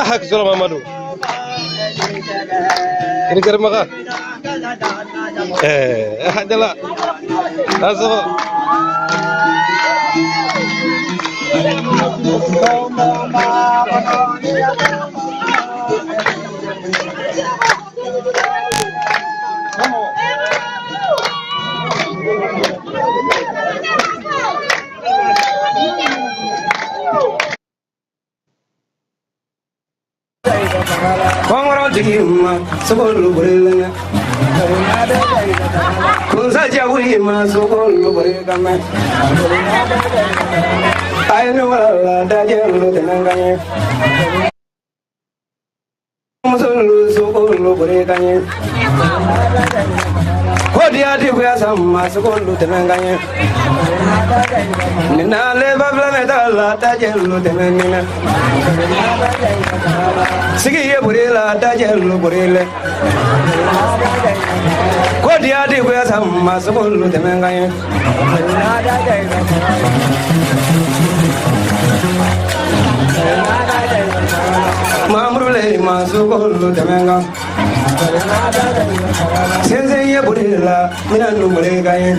hak solo Mamadou ini kër maka hadala aso Kongoro tigima sokolo burelanga kunsa jawima sokolo burelanga ayno wala dajelo tenanganye musolo sokolo burelanga kodia di kuya sama sokolo tenanganye nina leva planeta dajelo tenanganye Sigi ye burela dajelo burele kodia di kuya sama sokolo tenanganye Mamrule masukolo temenga senze ye burela mina numure gaye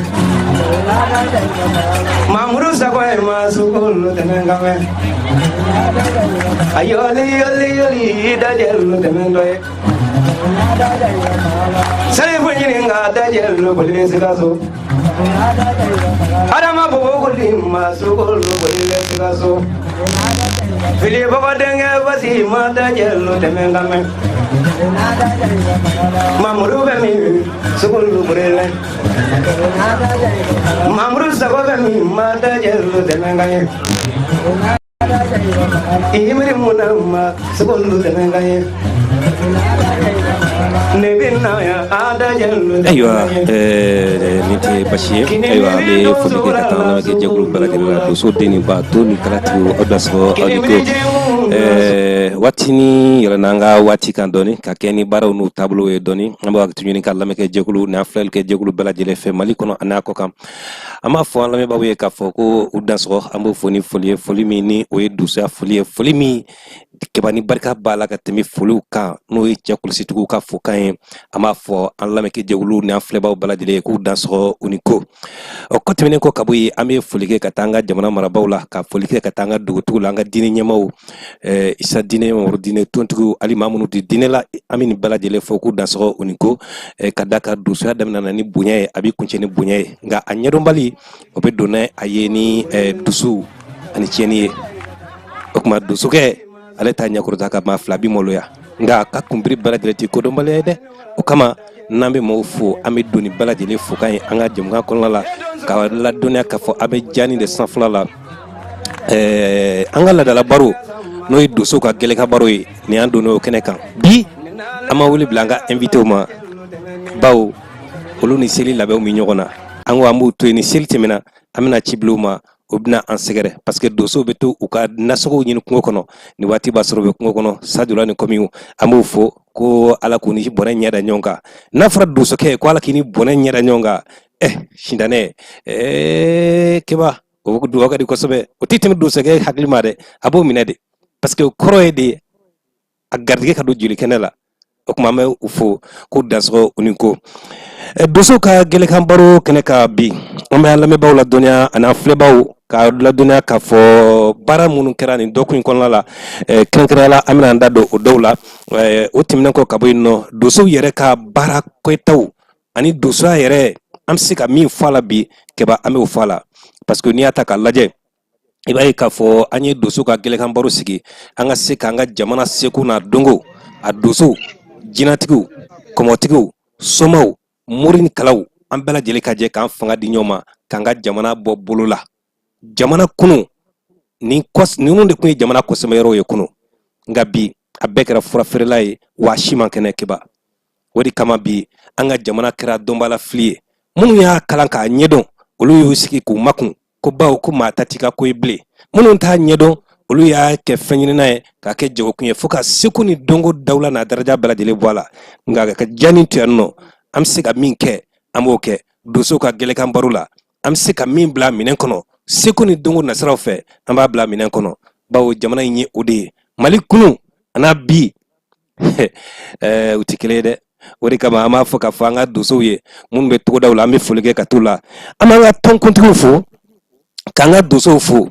Mamru sakwe masukolo temenga me ayoli dajelo temenga sare bunyininga dajelo burele sigaso Adama bobo kulima sukolo burele sigaso Fili baba denge basi mata jelo temenga me Mamru bemi sukulu burele Mamru sako bemi mata jelo temenga ye Imri munama sukulu temenga ye aywa niti Bashir aywa be fodike katana ke jaglu baladira do so deni ba to ni kalati odaso aliko watini yalananga wati kan doni ka keni baraw nu tableau e doni amba wakati nyini kala me ke jaglu na flel ke jaglu baladile fe mali kono anako kam ama fo la me ba we ka fo ko udaso ambo foni folie mi ni o e dusa folie mi kebani barka bala ka temi fulu ka no e jakul situku ka fo kan ama fo an la me ke jaglu na fleba baladile ko daso uniko o ko temene ko kabuyi ame fulike katanga jamana marabawla ka fulike katanga dugutu langa dini nyamaw isa dine mo dine tontu ali mamunu di dine la amini baladile fo ko daso uniko kadaka dusa damna nani bunyaye abi kuncheni bunyaye nga anyado mbali o be donay ayeni dusu ani cheni okuma dusuke ale tanya kurta ka ma flabi moloya nga ka kumbri baladile ti ko do mbale de o kama nambe mo fu ame doni baladile fu kan anga jemga ko la ka la donia ka fo abe jani de sanfla la anga la dala baro no dusu ka gele ka baro ni ando no keneka bi ama wuli blanga invité o ma bawo olu ni seli labe o mi nyogona ango amu to ni seli temena amina chibluma obna en segere parce que doso beto u ka nasogo nyini kungo kono ni wati basoro be kungo kono sadula ni komiu amu fo ko ala ko ni bonen nyada nyonga nafra doso ke ko ala kini bonen nyada nyonga shindane keba o du wakadi ko sobe o titim doso ke haklima de abo minade parce que koroy de agardige ka do juli kenela o kuma me ufo ko daso uniko doso ka gele kan baro keneka bi o me ala me bawla dunya ana flebaw ka la dunya ka fo bara munun kerani dokun kon la kenkrala amina ndado o dowla o timna ko kaboyno doso yere ka bara ko taw ani doso yere am sika mi fala bi keba ame o fala parce que ni ataka laje ibai ka fo anyi doso ka gele kan baro sigi anga sika anga jamana seku na dongo a doso jinatigu komotigu somaw murin kalaw an bela jeli ka je kan fanga di nyoma kanga jamana bo bulula jamana kunu ni nunde kuni jamana ko semero ye kunu ngabi abekra fura ferelay wa shima kene kiba wadi kama bi anga jamana kira dombala flie munu ya kalanka nyedo olu yu siki ku makun ko bawo ko mata tika ko ible munu ta nyedo olu ya ke fanyini na ka ke jogo kunye foka siku ni dongo dawla na daraja bala dele wala nga ka jani tianno am sika minke amoke doso ka gele kan barula am sika min bla minen kono siku ni dongo na saraw fe amba bla minen kono bawo jamana yi ode malikunu ana bi utikile de wori kama ama foka fanga doso ye mun be to dawla mi fulge ka tula ama nga ton kuntu fu kanga doso fu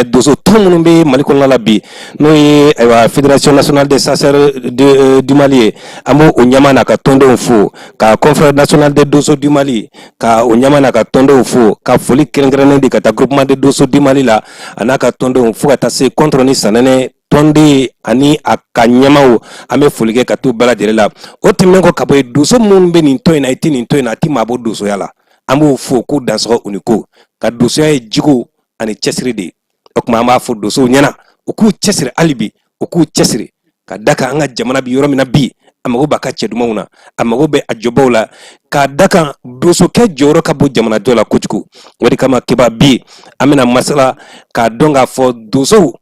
doso tout mun be malikon la bi no ye aywa fédération nationale des chasseurs du Mali amo onyama na ka tondo fu ka conférence nationale des doso du Mali ka onyama na ka tondo fu ka foli kelengrene di ka ta groupement des doso du Mali la anaka tondo fu ka ta se contre ni sanane tonde ani akanyamao ame fulike ka tu bala direla otimengo ka boy doso mun be ni toy na itini toy na ti mabo doso yala amo fu ku danso uniko ka doso ya jigo ani chesri de okuma ma fu doso nyana oku chesri alibi oku chesri ka daka anga jamana bi yoro mina bi amago baka chedumuna amago be ajobawla ka daka doso ke joro ka bu jamana dola kuchuku wadi kama kiba bi amina masala ka donga fo doso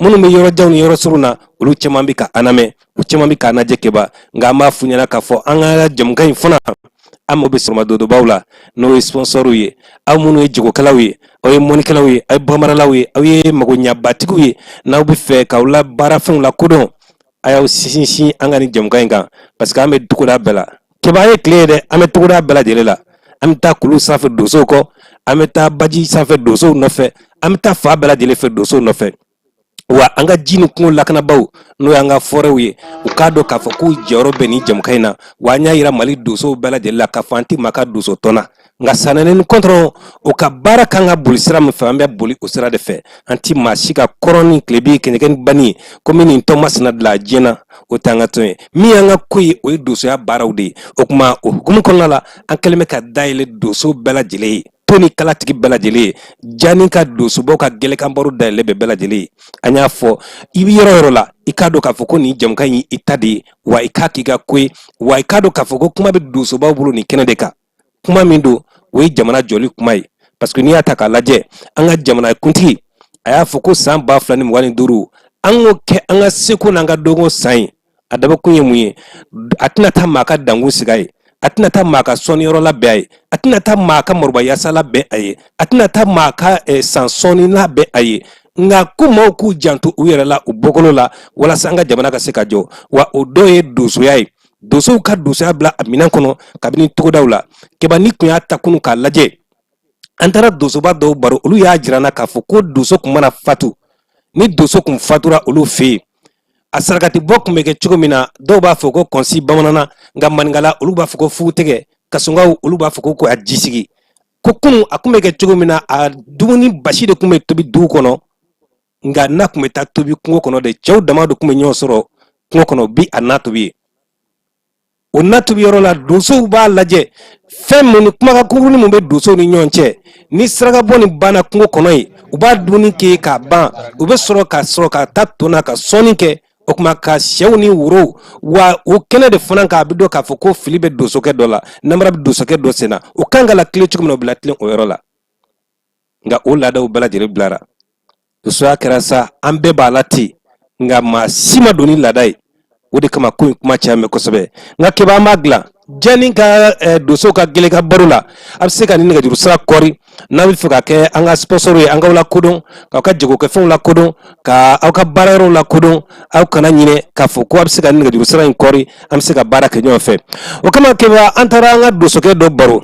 munu me yoro jawni yoro suruna ulu chemambi ka aname u chemambi ka naje keba nga ma funyana ka fo anga jamgai funa amo be surma dodo bawla no sponsoru ye amunu e jigo kalawi o moni kalawi ay bamara lawi ay mago nyabatiku ye na ubi fe ka ula bara fun la kudo ayaw sisinsi anga ni jamgai nga parce que ame dukuda bela keba ye clé de ame dukuda bela jelela amta kulu safe doso ko amta baji safe doso no fe amta fa bela jele fe doso no fe wa anga jinu kungo lakana baw no anga forewe ukado kafa ku joro beni jamkaina wanya ira mali doso bela de la kafanti maka doso tona nga sananen kontro o ka baraka nga bulisira mfambe buli usira de fe anti mashika koroni klebi keneken bani komini Thomas na la jena utanga to mi anga kuyi o doso ya barawde okuma o hukum konala ankelme ka daile doso bela jele toni kala tigi bela jele jani ka doso boka gele kan baru daile be bela jele anya fo ibi yoro la ikado ka foko ni jamka yi itadi wa ikaki ga kwe wa ikado ka foko kuma be doso ba bulu ni kenedeka kuma mindo we jamana joli kumai parce que ni ataka laje anga jamana kunti aya foko samba flani mwani duru ango ke anga seko nanga dogo sai adaba kunye muye atina ta maka dangu sigai atina ta maka soni yoro la be atina ta maka morba yasa la be aye atina ta maka sansoni la be aye nga kuma ku jantu uyere la ubogolo la wala sanga jamana ka sekajo wa odoye doso yai doso ka doso ya bla aminan kono kabini togodawla keba ni kunya takunu ka laje antara doso ba do baro olu ya jirana ka fo ko doso kumana fatu ni doso kum fatura olu fe asaragati bok mege chugomina do ba fo ko konsi bamanana nga mangala olu ba fo ko futege kasunga olu ba fo ko ajisigi ko kunu akumege chugomina a dumuni bashide kume tobi du kono nga na kume ta tobi kungo kono de chaw dama do kume nyosoro kungo kono bi anato bi onatu bi yoro la doso ba laje fem mun kuma ka kunguni mun be doso ni nyonche ni sraga boni bana kungo kono yi uba duni ke ka ban ube soro ka tatona ka soni ke okuma ka shewni wuro wa o kene de fana ka bido ka foko filibe doso ke dola namra bi doso ke dosena o kanga la clé chukum bilatle o yoro la nga o lada o bala jere blara doso akira sa ambe balati nga ma sima doni ladai wodi kama kuma chame ko sobe nga ke ba magla jani ka doso ka gele ka barula abse ka ni nga juru sara kori na wi fuka ke anga sponsor ye anga wala kudon ka jego ke fon la kudon ka au ka barero la kudon au kana nyine ka fo ko abse ka ni nga juru sara kori am se ka baraka nyo fe o kama ke ba antara nga doso ke do baro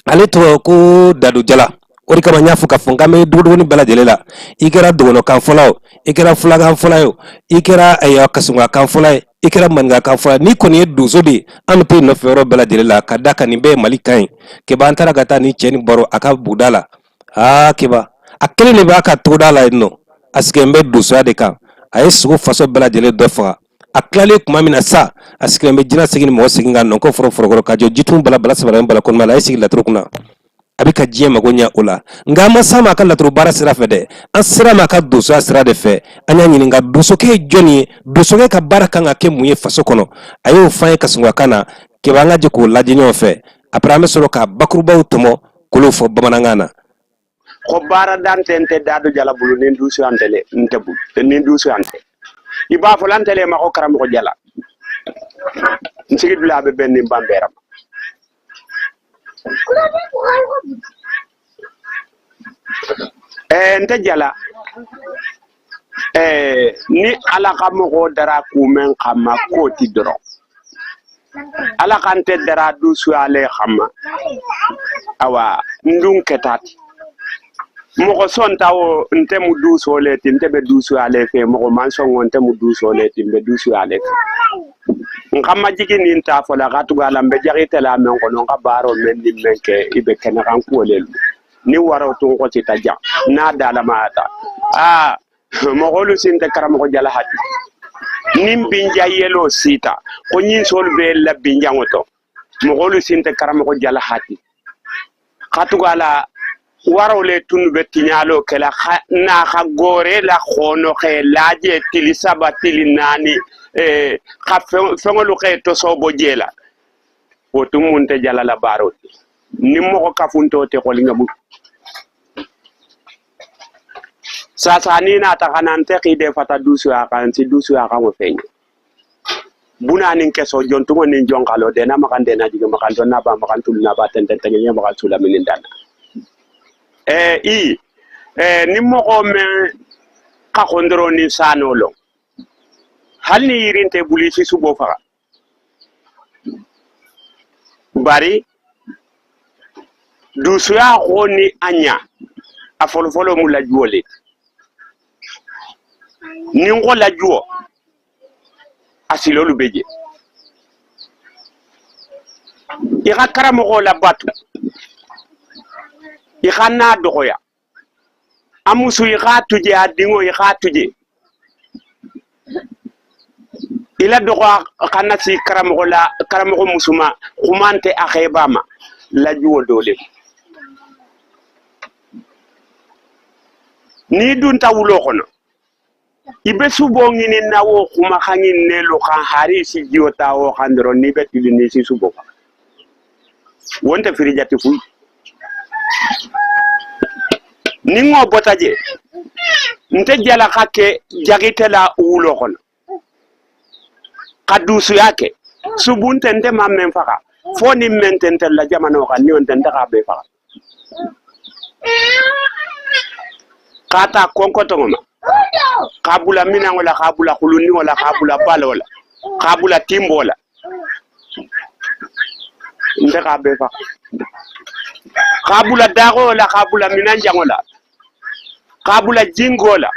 ale to ko dadu jala ori kama nyafu ka fonga me dudu ni bala jelela ikera dono kan folao ikera fulaga folayo ikera ayo kasunga kan folai ikera manga kan fola ni koni dozo de am pe no fero bala jelela kadaka ni be malikai ke ba antara gata ni cheni boro aka budala ke ba akele ne ba ka todala no aske mbe dozo de kan ay sugo faso bala jele dofa aklale kuma mina sa aske mbe jina sigini mo siginga non ko foro ka jo jitum bala sabara bala kon mala ay sigi la trokuna abika jiye magonya ula ngama sama kan latru bara sira fede an sira ma ka doso sira de fe anya nyini nga doso ke joni doso ke ka baraka nga ke muye faso kono ayo fanye kasungwa kana ke banga je ko laje nyo fe aprame solo ka bakruba utomo kulo fo bamanangana ko bara dantente dadu jala bulu nin dusu antele ntebu nin dusu ante iba fo lantele ma ko karam ko jala nsigi dula be benni bamberam nte jala ni ala kam ko dara ku men xama ko ti doro ala kante dara dusu ale xama awa ndun ketati moko sontawo nte mu duso leti nte be dusu ale fe moko mansongo nte mu duso leti be dusu ale fe nkama jigi ni nta fola gatuga lambe jagite la men ko non ka baro men ni menke ibe kenaran ko lelu ni waro to ko ci taja na dala mata moko lu sinte karam ko jala hati nim binja yelo sita ko nyin sol be la binja ngoto moko lu sinte karam ko jala hati gatuga la waro le tunu be tinyalo kala na kha gore la khono khe laje tili saba tili nani kha fengolu khe to sobo jela o tumunte jala la baro ni moko kafunto te ko linga bu sasa ni na ta kanante khide fata dusu akan si dusu akan mo fenye buna nin keso jontugo nin jonkalo de na makande na jiga makando na ba makantul na ba tenten tenya makantula minin dana ni moko men ka kondro ni sanolo hal ni yirinte buli fi subo fara bari du suya khoni anya afolo folo mu la juole ni ngo la juo asilolu beje ira karamo ko la batu ikana dogoya amusu ikatuje adingo ikatuje ila dogo kana si karamo musuma kumante akhebama la juwo dole ni dun tawulo kono ibe subo ngini nawo kuma khangin ne lo khan hari si jiota o khandro ni be tilini si subo wonte firijati fu ningo botaje nte jala kake jagite la ulo kono kadusu yake subunte nte mamen faka foni mentente la jamano kan ni onte ndaka be faka kata konkoto ngoma kabula mina wala kabula kuluni wala kabula balo wala kabula timbola ndaka be faka kabula dago la kabula minanja ngola kabula jingola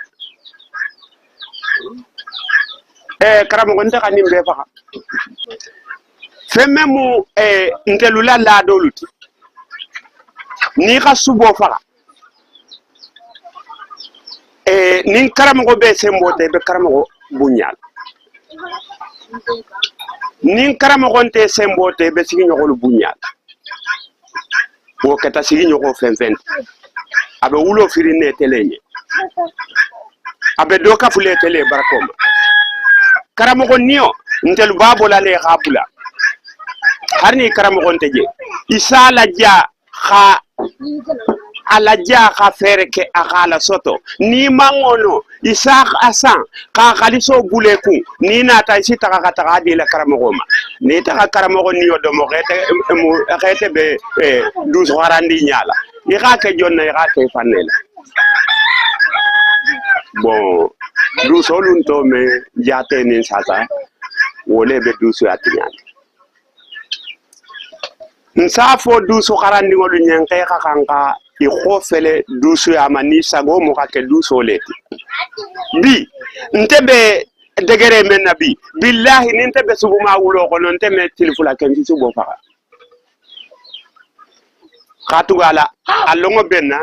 karamo ngonta kanim be fa fememu ntelula la doluti ni ka subo fa nin karamo go be sembote be karamo go bunyal nin karamo gonte sembote be sigi nyogolu bunyal wo kata sigi nyogo fenfen abe wulo firine telenye abe doka fule tele barakoma karamo go niyo ntel babo la le khabula harni karamo gonte je isala ja kha ala ja kha ferke akala soto ni mangono isa asan ka khaliso buleku ni nata isita ka taka di la karamo goma ni taka karamo go niyo do mo xete be 12 warandi nyala ni ka ke jonna ni ka ke fanela bon du solun to me jate ni sasa wole be du su atinyal nsafo du su karandi ngolu nyenke ka kanka i khofele du su amani sago mo ka ke du soleti bi ntebe degere men nabi billahi nintebe subuma wulo ko non teme tilfula kenji subo fa khatugala alongo benna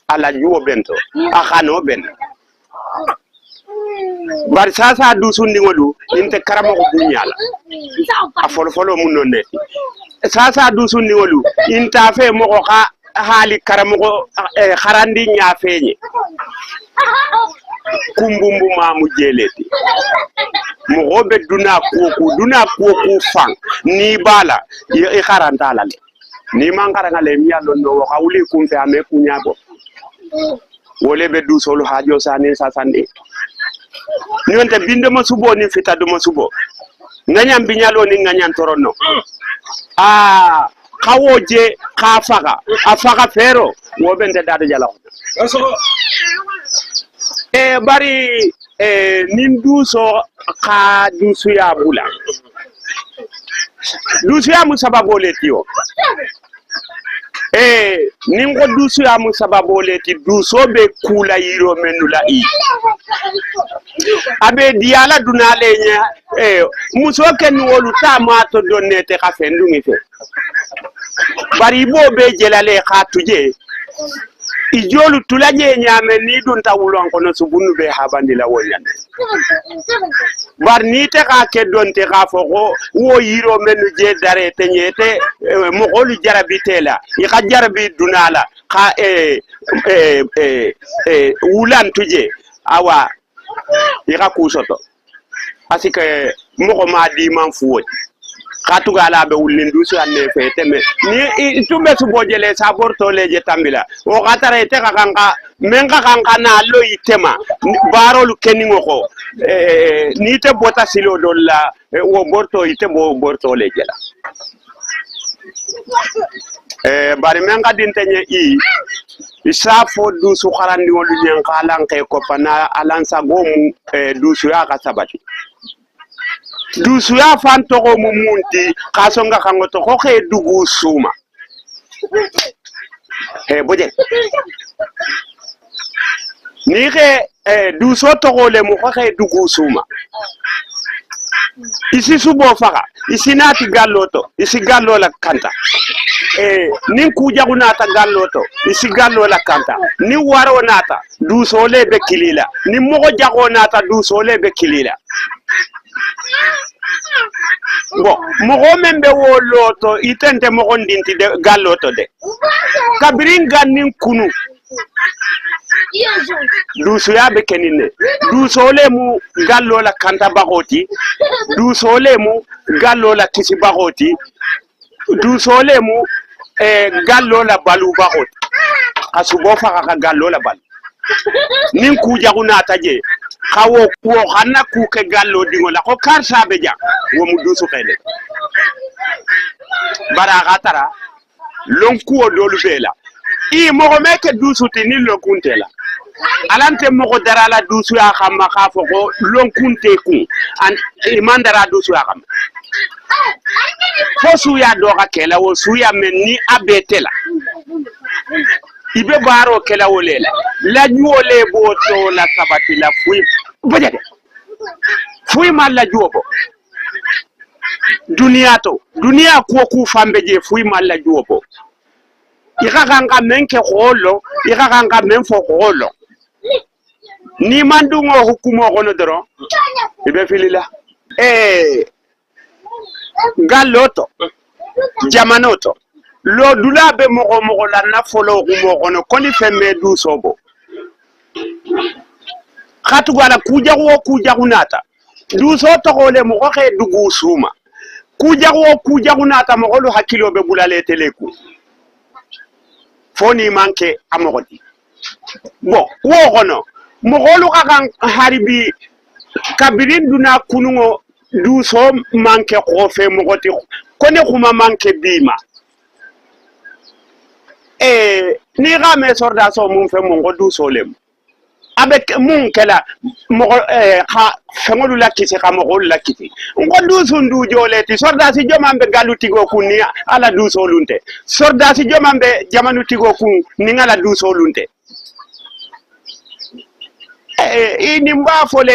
ala juwo bento akhano benna bar sasa du sundi ngolu inte karamo ko bunyala afolo folo mun non de sasa du sundi ngolu inta fe mo ko ka hali karamogo harandi nyafenye kumbumbu mamu jeleti mogobe duna kuku fang ni bala i harantala le ni mangara ngale miyalo no hawli kumfe ame kunyabo wole be du solo hajo sane sasande nyonte binde mo subo ni fita do mo subo nganyam binyalo ni nganyam torono kawoje kafaga afaga fero wobente dado jala bari nin duso ka dusu ya bula dusu ya musababo letio nin ko dusu ya musababo leti duso be kula yiro menula abe diala dunale nya muso ken wolu tamato donnete ka fendungi fe bari bo be jelale khatuje ijolu tulaje nyame ni dun tawulon kono subunu be habandila wonyande bar ni te ka ke don te ka foko wo yiro menu je dare te nyete mo golu jarabitela i ka jarabi dunala ka wulan tuje awa i ka kusoto asike mo ko ma di man fuwo katuga la be wulin du su anne fe teme ni tumbe su bojele sa borto leje tambila o katare te ka kanka menga kanka na lo itema barolu keningo ko ni te bota silo dolla wo borto ite bo borto leje la bari menga dintenye isafo du su kharandi wolu nyen kalan ke ko pana alansa gomu du su ya ka sabati dusu ya fantogo mumunti kasonga kangoto ko ke dugu suma boje ni ke duso togo le mu ko ke dugu suma isi subo faka isi nati galloto isi gallola kanta nin kuja gunata galloto isi gallola kanta ni waro nata duso le be kilila ni mogo jago nata duso le be kilila bon mogo membe wo loto itente mogo ndinti de galloto de kabirin gannin kunu dusu ya be kenine duso le mu gallola kanta bagoti duso le mu gallola kisi bagoti duso le mu gallola balu bagoti asubo faka ka gallola balu nin kujagu nataje kawo ko hanna ku ke gallo dingola ko karsa be ja wo mu dusu kele bara gatara lon kuo dolu bela mo ko meke dusu tinil lo kuntela alante mo ko darala dusu ya xamma xafo ko lon kunte ku an imandara dusu ya xam fo su ya do ka kela wo su ya men ni abetela ibe baro kela wolela la nyole boto la sabati la fui bojade fui mal la juobo dunia ko ku fambe je fui mal la juobo ikakanga menke kholo ikakanga menfo kholo ni mandungo hukumo kono doro ibe filila galoto jamanoto lo dulabe mogo la na folo gumo kono koni femme du sobo khatu gala kuja kunata du so to gole mo ko xe dugu suma kuja kunata mo golu hakilo be bulale teleku foni manke amogodi bon wo kono mo golu kan haribi kabirin duna kunungo du so manke ko fe mo goti kone kuma manke bima ni game sorda so mun fe mon godu solem avec mun kala mo ha fengolu lakisi ka mo gol lakisi ngodu sundu joleti sorda si jomambe galuti go kunni ala du solunte sorda si jomambe jamanu tigo kun ni ngala du solunte ini mba fole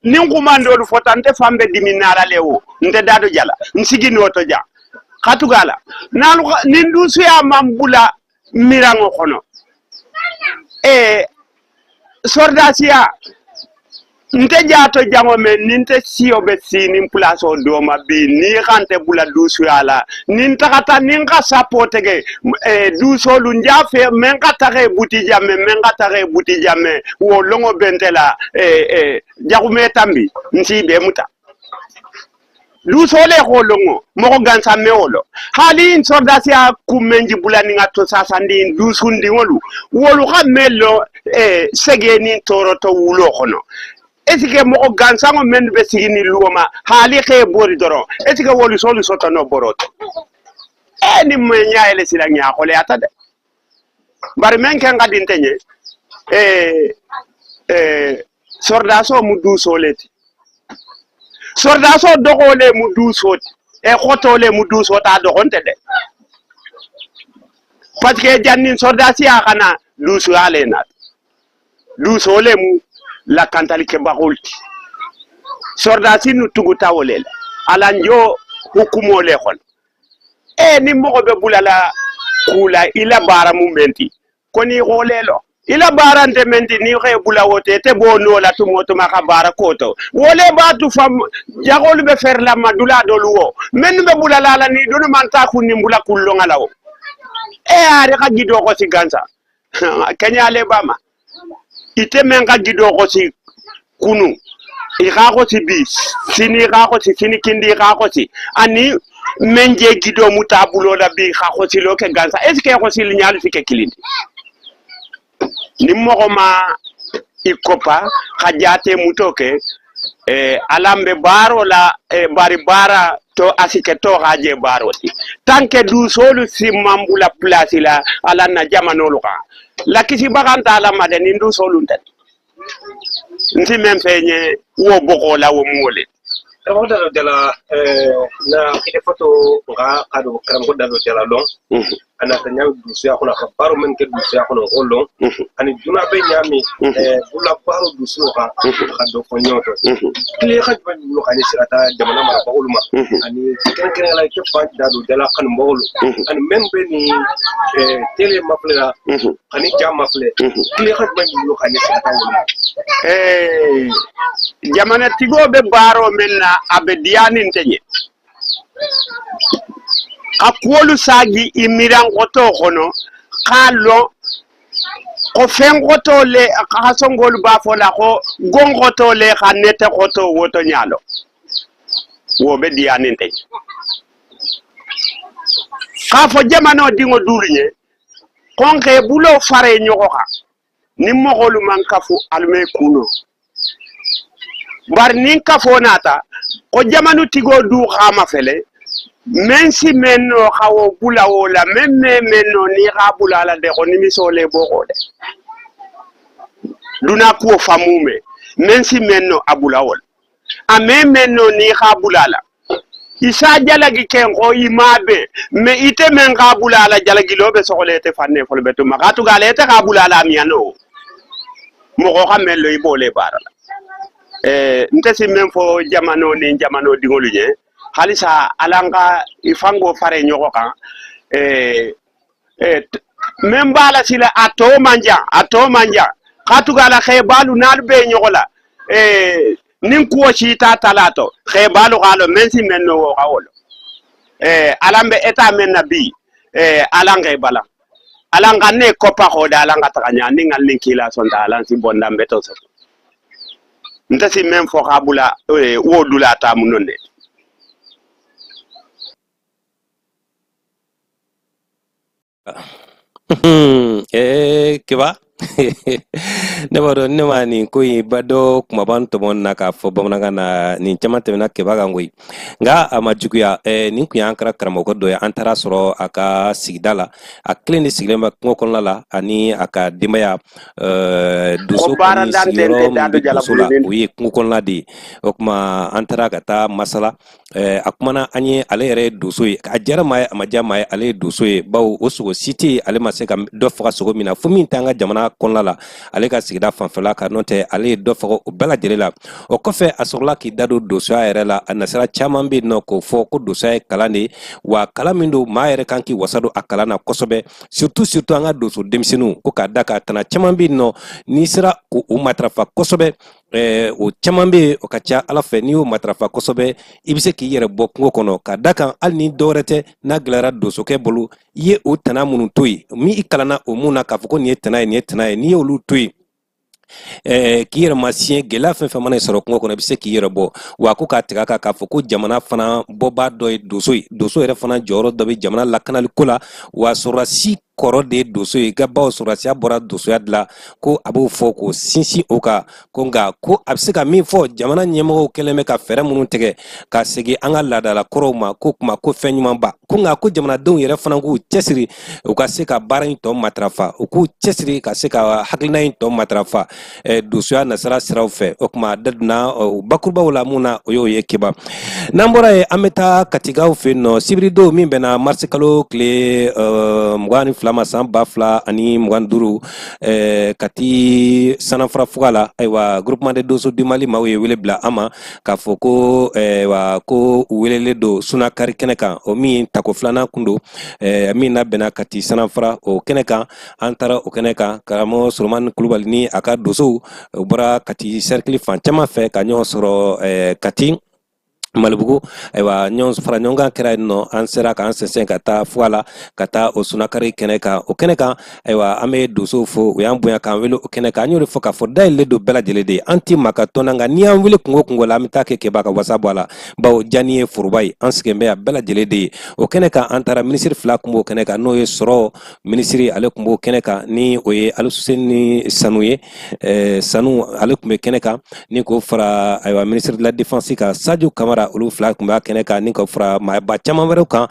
ni ngumando lu fotante fambe diminara lewo nte dado jala nsigi woto ja katugala nalu nindu suya mambula mirango kono sordasia nte jato jango men ninte siyo be sinin place o doma bi ni kante bula dusu ala nin takata nin ka sapotege duso lu njafe men ka tage buti jamme men ka tage buti jamme wo longo bentela jagume tambi nsi be muta duso le ko longo mo gansa meolo hali in sordasi a kumenji bula ni ngato sasa ndi dusu ndi wolu ka melo segeni toroto wulo kono est-ce que mo gansango men be sigini luoma hali xe bori doro est-ce que wolu solu soto no boroto ni mo nyaale sila nya ko le ata de bari men kan gadin tenye sordaso mu du soleti sordaso dogole mu du soti khotole mu du sota dogonte de parce que jannin sordasi akana du so alena du sole mu la kantali ke bagolti sordasi nu tuguta wolela ala njo hukumo le khol ni mo be bulala kula ila bara mu menti koni golelo ila bara nte menti ni xe bula wote te bono la tumoto maka bara koto wole ba tu fam jagol be fer la madula doluwo men be bulala la ni donu manta kunni bula kullo ngalawo ari ka gido ko si gansa kenya le bama ite men ka gido ko si kunu i ka ko si bis sini ka ko si sini kindi ka ko si ani menje gido mutabulo la bi ka ko si lo ke gansa est ce que ko si linyal fi ke kilindi ni mogoma ikopa khajate mutoke alambe baro la bari bara to asike to haje baro ti tanke du solu si mambula place la ala na jamano luka la kisi baganta ala madeni ndu solu ntat nti memfenye wo boko la wo mole Ramoda dela na ide foto nga kado karam godda do dela long ana tanya dusu ya kuna baro men ke dusu ya kuna holong ani duna be nyami bula baro dusu ka kado fonyoto kile khaj ban lu khani sirata jamana mara bawuluma ani ken ken la ke fa dado dela kan mbolu ani men be ni tele mafle ani jam mafle kile khaj ban lu khani sirata wuluma jamana tigo be baro menna abe dianin tenye akwolu sagi imiran goto kono kalo ko fen goto le ka songol ba fola ko gon goto le khanete goto woto nyalo wo be dianin tenye ka fo jamano dingo duriye konke bulo fare nyoko ka nimmo golu man kafu alme kuno bar nin kafo nata ko jamanu tigo du khama fele men si menno khawo bula wala menno ni khabula la de ko ni misole boko de duna ko famume men si menno abula wala menno ni khabula la isa jalagi ken ko imabe me ite men khabula la jalagi lobe sokolete fanne fol betu makatu galete khabula la miano mo ko xamelo ibole barala ntesi men fo jamano ni jamano dingolu je halisa alanga ifango fare nyoko kan men bala sila ato manja katugala khebalu nalbe nyokola nin kuo chita talato khebalu galo mensi menno wo gawolo alambe eta men nabi alanga bala alanga ne kopa hoda alanga takanya ningal ninkila sonda alansi bonda mbeto so ntasi men fo kabula wo dula ta munonde kiba ne baro ne mani ko bado kuma banto mon naka fo bamna na ni chamate na kiba gangoi nga amajukuya ni ku yankara karamo ko do ya antara soro aka sigdala a klini siglema ngokon lala ani aka dimaya duso ko sula wi ngokon ladi okuma antara kata masala akumana anye alere duso a jarama amajama ale duso bawo osugo city ale maseka do faka sogo mina fumi tanga jamana konlala ale ka sigida fanfɛla ka n'o tɛ ale ye dɔ faga o bɛɛ lajɛlen la o kɔfɛ a sɔrɔla k'i da don dosoya yɛrɛ la a nasira caman bɛ yen nɔ k'o fɔ ko dosoya ye kalan de ye wa kalan min don maa yɛrɛ kan k'i wasa don a kalan na kosɛbɛ surtout an ka doso denmisɛnninw ko k'a da ka tana caman bɛ yen nɔ n'i sera k'o matarafa kosɛbɛ o caman bɛ yen o ka ca ala fɛ n'i y'o matarafa kosɛbɛ i bɛ se k'i yɛrɛ bɔ kungo kɔnɔ ka da kan hali ni dɔwɛrɛ tɛ n'a gɛlɛyara dosokɛ bolo i ye o tana minnu to yen min i kalanna o mun na k'a fɔ ko nin ye tana ye nin ye tana ye n'i y'olu to yen k'i yɛrɛ ma siɲɛ gɛlɛya fɛn fɛn mana sɔrɔ kungo kɔnɔ i bɛ se k'i yɛrɛ bɔ wa ko k'a tigɛ k'a fɔ ko jamana fana bɔbaa dɔ ye doso yɛrɛ fana jɔyɔrɔ dɔ bɛ jamana lakanali ko la wa sɔrɔdasi kɔrɔ de ye doso ye ka baw sɔrɔdasiya bɔra dosoya de la ko a b'o fɔ k'o sinsin o kan ko nka ko a bɛ se ka min fɔ jamana ɲɛmɔgɔw kɛlen bɛ ka fɛɛrɛ minnu tigɛ ka segin an ka laadala kɔrɔw ma ko kuma ko fɛn ɲuman ba ko nka ko jamanadenw yɛrɛ fana k'u cɛsiri u ka se ka baara in tɔ matarafa u k'u cɛsiri ka se ka hakilina in tɔ matarafa dosoya nasara siraw fɛ o kuma da donna bakurubaw la mun na o y'o ye kiba n'an bɔra yen an bɛ taa katigaw fɛ yen nɔ sibiridow min bɛnna marisi kalo tile 22 ma san 2025 kati sanafara fuga la ayiwa groupement de doso du Mali maaw ye wele bila an ma k'a fɔ ko ko u welelen don sunakari kɛnɛ kan o min tako filanan kun don min labɛnna kati sanafara o kɛnɛ kan an taara o kɛnɛ kan karamɔgɔ Solomani Kulubali ni a ka dosow u bɔra kati cercle fan caman fɛ ka ɲɔgɔn sɔrɔ kati Malibugu ayiwa ɲɔgɔn fara ɲɔgɔn kan kɛra yen nɔ an sera k'an sɛnsɛn ka taa fuga la ka taa o sunakari kɛnɛ kan o kɛnɛ kan ayiwa an bɛ dosow fo u y'an bonya k'an wele o kɛnɛ kan an y'o de fɔ k'a fɔ dayɛlɛlen don bɛɛ lajɛlen de ye an ti maa ka tɔn na nka n'i y'an wele kungo kungo la an bɛ taa kɛ kɛba ka wasa bɔ a la bawo jani ye foroba ye an sigilen bɛ yan bɛɛ lajɛlen de ye o kɛnɛ kan an taara minisiri fila kun b'o kɛnɛ kan n'o ye sɔrɔ minisiri ale kun b'o kɛnɛ kan ni o ye Aluseni Sanu ye Sanu ale kun bɛ kɛnɛ kan ni k'o fara ayiwa minisiri de la défense kan Sadio Kamara olu fila kun b'a kɛnɛ kan ni ka fara maaba caman wɛrɛw kan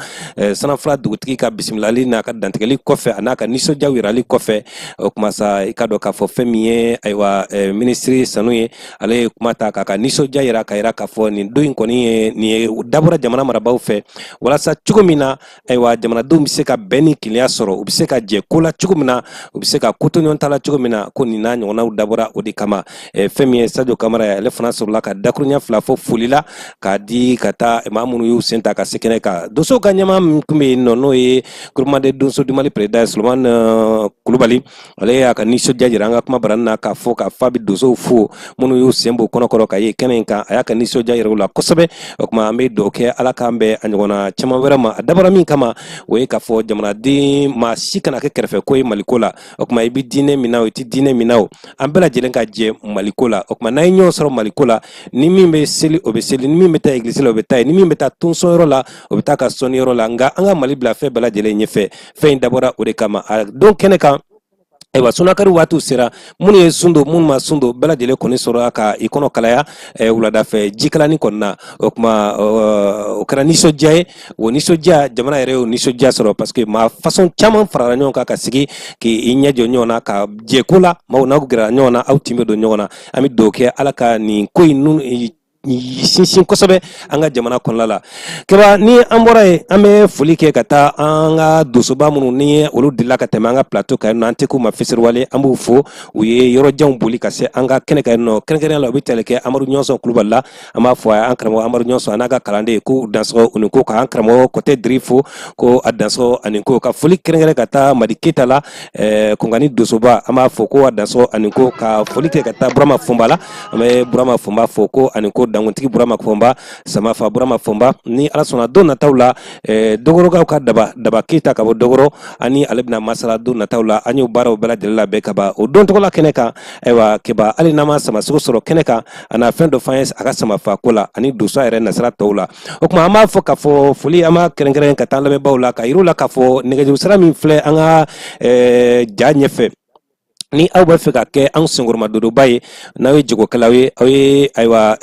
sanafara dugutigi ka bisimilali n'a ka dantigɛli kɔfɛ a n'a ka nisɔndiya yirali kɔfɛ o kuma sa i ka dɔn k'a fɔ fɛn min ye ayiwa minisiri Sanu ye ale ye kuma ta k'a ka nisɔndiya yira ka yira k'a fɔ nin don in kɔni ye nin ye dabɔra jamana marabaaw fɛ walasa cogo min na ayiwa jamanadenw bɛ se ka bɛn ni keleya sɔrɔ u bɛ se ka jɛ ko la cogo min na u bɛ se ka ko to ɲɔgɔn ta la cogo min na ko nin n'a ɲɔgɔnnaw dabɔra o de kama fɛn min ye Sadio Kamara ye ale fana sɔrɔla ka dakuruɲɛ fila fɔ foli la k'a di ka taa maa minnu y'u sen ta ka se kɛnɛ kan dosow ka ɲɛmaa min tun bɛ yen nɔ n'o ye groupement de doso du Mali président Solomani Kulubali ale y'a ka nisɔndiya jira an ka kuma barani na k'a fɔ k'a fa bɛ dosow fo minnu y'u sen bɔ kɔnɔkɔrɔ ka ye kɛnɛ in kan a y'a ka nisɔndiya yira u la kosɛbɛ o tuma an bɛ dugawu kɛ ala k'an bɛn a ɲɔgɔnna caman wɛrɛ ma a dabɔra min kama o ye k'a fɔ jamanaden maa si kana kɛ kɛrɛfɛko ye Maliko la o tuma i bɛ diinɛ min na o i tɛ diinɛ min na o an bɛɛ lajɛlen ka jɛ Maliko la o tuma n'an ye ɲɔgɔn sɔrɔ Maliko la ni min bɛ seli o bɛ seli ni min bɛ taa église la o bɛ taa ye ni min bɛ taa tonsɔnyɔrɔ la o bɛ taa ka sɔnniyɔrɔ la nka an ka Mali bila fɛn bɛɛ lajɛlen ɲɛfɛ fɛn in dabɔra o de kama a don kɛnɛ kan ayiwa sunakari waatiw sera minnu ye sun don minnu ma sun don bɛɛ lajɛlen kɔni sɔrɔ ka i kɔnɔ kalaya wulada fɛ jikalani kɔni na o kuma o kɛra nisɔndiya ye o nisɔndiya jamana yɛrɛ y'o nisɔndiya sɔrɔ parce que maa façon caman farala ɲɔgɔn kan ka sigi k'i ɲɛ jɔ ɲɔgɔn na ka jɛko la maaw n'aw gɛrɛla ɲɔgɔn na aw tin bɛ don ɲɔgɔn na an bɛ dugawu kɛ ala ka nin ko in sinsin kosɛbɛ an ka jamana kɔnɔna la kɛba ni an bɔra yen an bɛ foli kɛ ka taa an ka dosoba minnu ni olu delila ka tɛmɛ an ka plateau kan yen nɔ an tɛ k'u ma fisiriwale an b'u fo u ye yɔrɔjanw boli ka se an ka kɛnɛ kan yen nɔ kɛrɛnkɛrɛnnenya la u bɛ tali kɛ Amadu Ɲɔnsɔn Kulubali la an b'a fɔ a ye an karamɔgɔ Amadu Ɲɔnsɔn a n'a ka kalanden ko dansɔgɔ u ni ko k'an karamɔgɔ Kɔtɛ Diri fo ko a dansɔgɔ ani ko ka foli kɛrɛnkɛrɛn ka taa Madi Keyita la Kɔnkani dosoba an b'a fɔ ko a dansɔgɔ ani ko ka foli kɛ ka taa Burama Fɔnba la an bɛ Burama Fɔnba fo ko ani ko dankuntigi Burama Fɔnba Samafa Burama Fɔnba ni ala sɔnna don nataw la Dogorokaw ka daba Keyita ka bɔ Dogoro ani ale bɛna masala don nataw la an y'o baaraw bɛɛ lajɛlen labɛn ka ban o don tɔgɔ la kɛnɛ kan ayiwa kɛba hali n'an ma samasogo sɔrɔ kɛnɛ kan a na fɛn dɔ f'an ye a ka samafa ko la ani doso yɛrɛ nasira tɔw la o tuma an b'a fɔ k'a fɔ foli an b'a kɛrɛnkɛrɛn ka taa an lamɛnbaaw la ka yir'u la k'a fɔ nɛgɛjuru sira min filɛ an ka ja ɲɛfɛ ni aw bɛ fɛ ka kɛ an senkɔrɔmadodoba ye n'aw ye jagokɛlaw ye aw ye ayiwa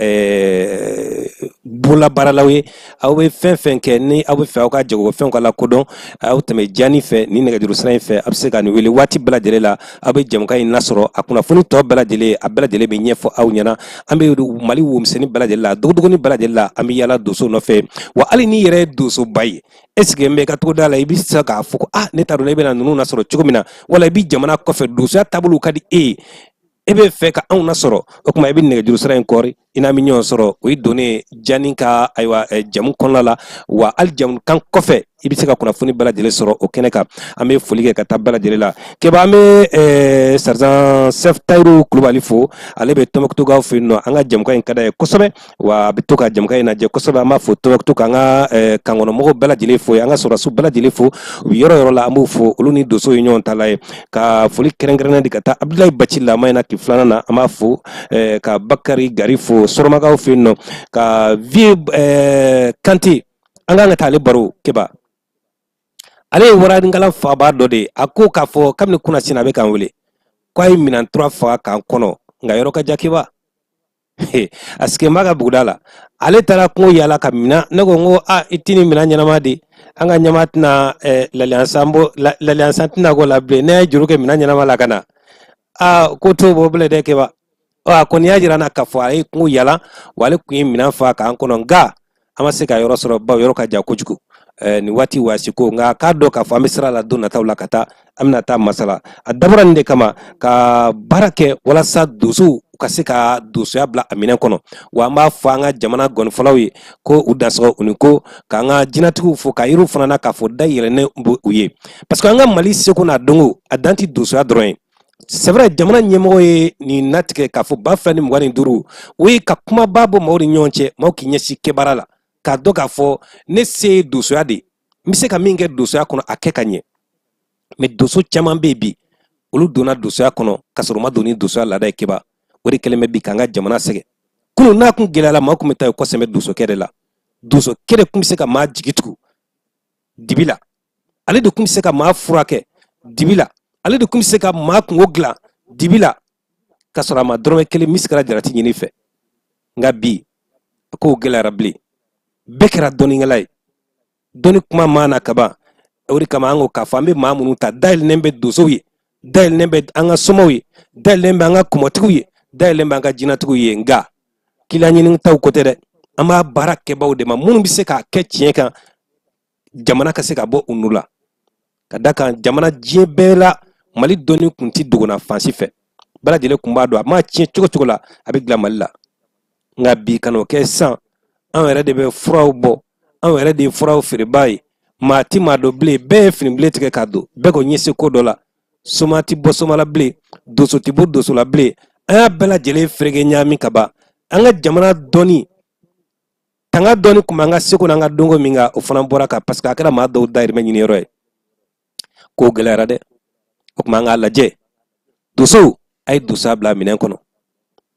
bololabaaralaw ye aw bɛ fɛn fɛn kɛ ni aw bɛ fɛ aw ka jagofɛnw ka lakodɔn aw tɛmɛ jani fɛ ni nɛgɛjuru sira in fɛ a bɛ se ka nin wele waati bɛɛ lajɛlen la aw bɛ jɛmukan in lasɔrɔ a kunnafoni tɔ bɛɛ lajɛlen a bɛɛ lajɛlen bɛ ɲɛfɔ aw ɲɛna an bɛ Mali womisɛnnin bɛɛ lajɛlen la dogodogoni bɛɛ lajɛlen la an bɛ yaala doso nɔfɛ wa hali n'i yɛrɛ ye dosoba ye est-ce que n bɛ ka togoda la i bɛ se k'a fɔ ko ne t'a dɔn e bɛna ninnu lasɔrɔ cogo min na wala i bɛ jamana kɔfɛ dosoya taabolo ka di e ye ebe fɛ ka anw nasɔrɔ o kuma i bɛ nɛgɛjuru sira in kɔri i n'a bɛ ɲɔgɔn sɔrɔ o ye donnen Jani ka ayiwa jamu kɔnɔna la wa hali jamu kan kɔfɛ i bɛ se ka kunnafoni bɛɛ lajɛlen sɔrɔ o kɛnɛ kan an bɛ foli kɛ ka taa bɛɛ lajɛlen la keba an bɛ Sarzan Sɛf Tayiru Kulubali fo ale bɛ Tɔnbɔkutukaw fɛ yen nɔ an ka jamukan in ka d'a ye kosɛbɛ wa a bɛ to ka jamukan in lajɛ kosɛbɛ an b'a fɔ Tɔnbɔkutu k'an ka kankɔnɔmɔgɔw bɛɛ lajɛlen fo an ka sɔrɔdasiw bɛɛ lajɛlen fo u bɛ yɔrɔ yɔrɔ la an b'u fo olu ni doso ye ɲɔgɔn ta la ye ka foli kɛrɛnkɛrɛnnen di ka taa Abudulayi Baci Lama in na tile filanan na an b'a fo ka Bakari Gari fo Sɔrɔmakaw fɛ yen nɔ ka Vie Kante an kan ka taa ale baro keba ale ye waranikala faba dɔ de a ko k'a fɔ kabini kunna sini a bɛ k'an wele ko a ye minɛn tura faga k'an kɔnɔ nka yɔrɔ ka jakiba a sigilen b'a ka buguda la ale taara kungo yaala ka minɛn ne ko n ko i tɛ nin minɛn ɲɛnama di an ka ɲɛma tɛna laliyansan tɛna k'o la bilen ne ye juru kɛ minɛn ɲɛnama la ka na ko t'o bɔ bilen dɛ keba a kɔni y'a jira n na k'a fɔ a ye kungo yaala wa ale tun ye minɛn faga k'an kɔnɔ nka an ma se ka yɔrɔ sɔrɔ bawo yɔrɔ ka jan kojugu ni waati waasi ko nka k'a dɔn k'a fɔ an bɛ sira la don nataw la ka taa an bɛna taa masala a dabɔra nin de kama ka baara kɛ walasa dosow ka se ka dosoya bila a minɛn kɔnɔ wa an b'a fɔ an ka jamana gɔnifɔlaw ye ko u dansɔgɔ u ni ko k'an ka jinɛtigiw fo ka yiriw fana na k'a fɔ da yɛlɛnnen u ye parce que an ka Mali seko n'a dɔnko a dan tɛ dosoya dɔrɔn ye c'est vrai jamana ɲɛmɔgɔ ye nin natigɛ k'a fɔ 2025 o ye ka kumaba bɔ maaw ni ɲɔgɔn cɛ maaw k'i ɲɛsin kɛbaara la k'a dɔn k'a fɔ ne se ye dosoya de n bɛ se ka min kɛ dosoya kɔnɔ a kɛ ka ɲɛ mais doso caman bɛ yen bi olu donna dosoya kɔnɔ ka sɔrɔ u ma don ni dosoya laada ye keba o de kɛlen bɛ bi k'an ka jamana sɛgɛn kunun n'a kun gɛlɛyala maaw tun bɛ taa yen kɔsɛbɛ dosokɛ de la dosokɛ de tun bɛ se ka maa jigi tugu dibi la ale de tun bɛ se ka maa furakɛ dibi la ale de tun bɛ se ka maa kungo dilan dibi la ka sɔrɔ a ma dɔrɔmɛ kelen min sigara jarati ɲini fɛ nka bi a k'o gɛlɛyara bilen bɛɛ kɛra dɔnnikɛla ye dɔnni kuma ma na ka ban o de kama an ko k'a fɔ an bɛ maa minnu ta dayɛlɛnnen bɛ dosow ye dayɛlɛnnen bɛ an ka somɔgɔw ye dayɛlɛnnen bɛ an ka kɔmɔtigiw ye dayɛlɛnnen bɛ an ka jinɛtigiw ye nka kiliyan ɲinitaw ko tɛ dɛ an b'a baara kɛbaw de ma minnu bɛ se k'a kɛ tiɲɛ kan jamana ka se ka bɔ u nu la ka da kan jamana diɲɛ bɛɛ la Mali dɔnni kun tɛ dogona fansi fɛ bɛɛ lajɛlen kun b'a dɔn a ma tiɲɛ cogo cogo la a bɛ dilan Mali la nka bi ka n'o kɛ sisan an yɛrɛ de bɛ furaw bɔ an yɛrɛ de ye furaw feereba ye maa ti maa dɔ bilen bɛɛ ye fini bilen tigɛ k'a don bɛɛ ko ɲɛsin ko dɔ la soma ti bɔ soma la bilen doso ti bɔ doso la bilen an y'a bɛɛ lajɛlen fereke ɲagami ka ban an ka jamana dɔnni tanga dɔnni kun b'an ka seko n'an ka dɔnko min kan o fana bɔra kan parce que a kɛra maa dɔw dahirimɛ ɲiniyɔrɔ ye k'o gɛlɛyara dɛ o tuma an k'a lajɛ dosow a ye dosoya bila a minɛn kɔnɔ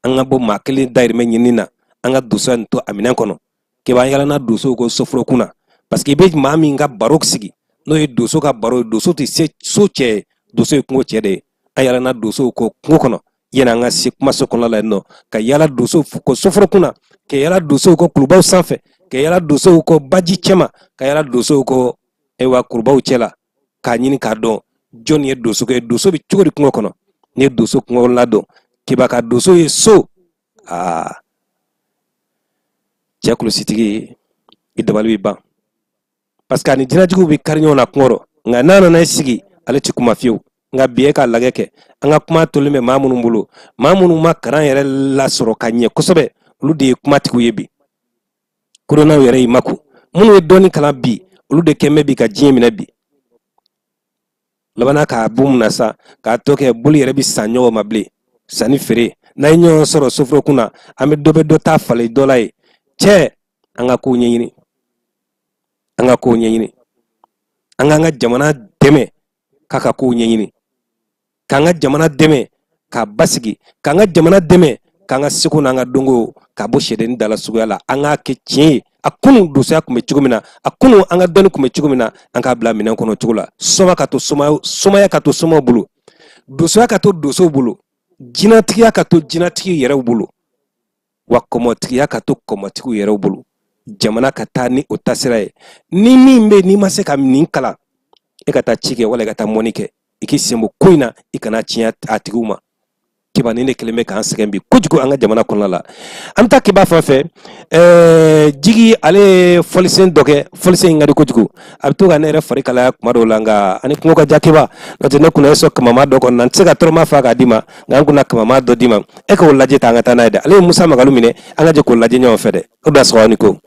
an ka bɔ maa kelen dahirimɛ ɲini na an ka dosoya nin to a minɛn kɔnɔ k'e b'an yɛlɛnna dosow ko soforokun na parce que i bɛ maa min ka baro sigi n'o ye doso ka baro ye doso tɛ se so cɛ ye doso ye kungo cɛ de ye an yɛlɛnna dosow ko kungo kɔnɔ yanni an ka se kumaso kɔnɔna la yen nɔ ka yala dosow ko soforokun na ka yala dosow ko kulubaw sanfɛ ka yala dosow ko baji cɛma ka yala dosow ko ayiwa kurubaw cɛ la k'a ɲini k'a dɔn jɔnni ye doso ye doso bɛ cogo di kungo kɔnɔ n'i ye doso kungo ladɔn k'e ka doso ye so cɛ kulusitigi i dabali bɛ ban parce que ani jinɛtigiw bɛ kari ɲɔgɔn na kungo rɔ nka n'a nana i sigi ale tɛ kuma fiyewu nka bi e ka lajɛ kɛ an ka kuma tolen bɛ maa minnu bolo maa minnu ma karan yɛrɛ lasɔrɔ ka ɲɛ kosɛbɛ olu de ye kumatigiw ye bi kodɔnnaw yɛrɛ y'i maku minnu ye dɔɔnin kalan bi olu de kɛn bɛ bi ka diɲɛ minɛ bi labanna k'a bon mun na sa k'a tɔ kɛ boli yɛrɛ bɛ san ɲɔgɔn ma bilen sanni feere n'a ye ɲɔgɔn sɔrɔ soforokun na an bɛ dɔ bɛ dɔ ta falen dɔ la ye cɛ an ka kow ɲɛɲini an ka kow ɲɛɲini an k'an ka jamana dɛmɛ k'a ka kow ɲɛɲini k'an ka jamana dɛmɛ k'a basigi k'an ka jamana dɛmɛ k'an ka seko n'an ka dɔnko k'a bɔ sɛdenni dala suguya la an k'a kɛ tiɲɛ ye a kunun dosoya tun bɛ cogo min na a kunun an ka dɔnni tun bɛ cogo min na an k'a bila minɛn kɔnɔ cogo la soma ka to somaya ka to somaw bolo dosoya ka to dosow bolo jinɛtigiya ka to jinɛtigi yɛrɛw bolo wa kɔmɔtigiya ka to kɔmɔtigiw yɛrɛw bolo jamana ka taa ni o tasira ye ni min bɛ n'i ma se ka nin kalan e ka taa ci kɛ wala i ka taa mɔni kɛ i k'i sen bɔ ko in na i kana tiɲɛ a tigiw ma kiba ni ne kelen bɛ k'an sɛgɛn bi kojugu an ka jamana kɔnɔna la an bɛ taa kiba fɛn fɛ jigi ale ye fɔlisen dɔ kɛ fɔlisen in ka di kojugu a bɛ to ka ne yɛrɛ fari kalaya kuma dɔw la nka ani kungo ka ja kiba n'o tɛ ne kunna e sɔn kamama dɔ kɔnɔ na n tɛ se ka tɔrɔma fa k'a d'i ma nka an kunna kamama dɔ d'i ma e k'o lajɛ ta an ka taa n'a ye dɛ ale ye Musa Magalu minɛ an ka jɛ k'o lajɛ ɲɔgɔn fɛ dɛ o da sɔgɔ ni ko.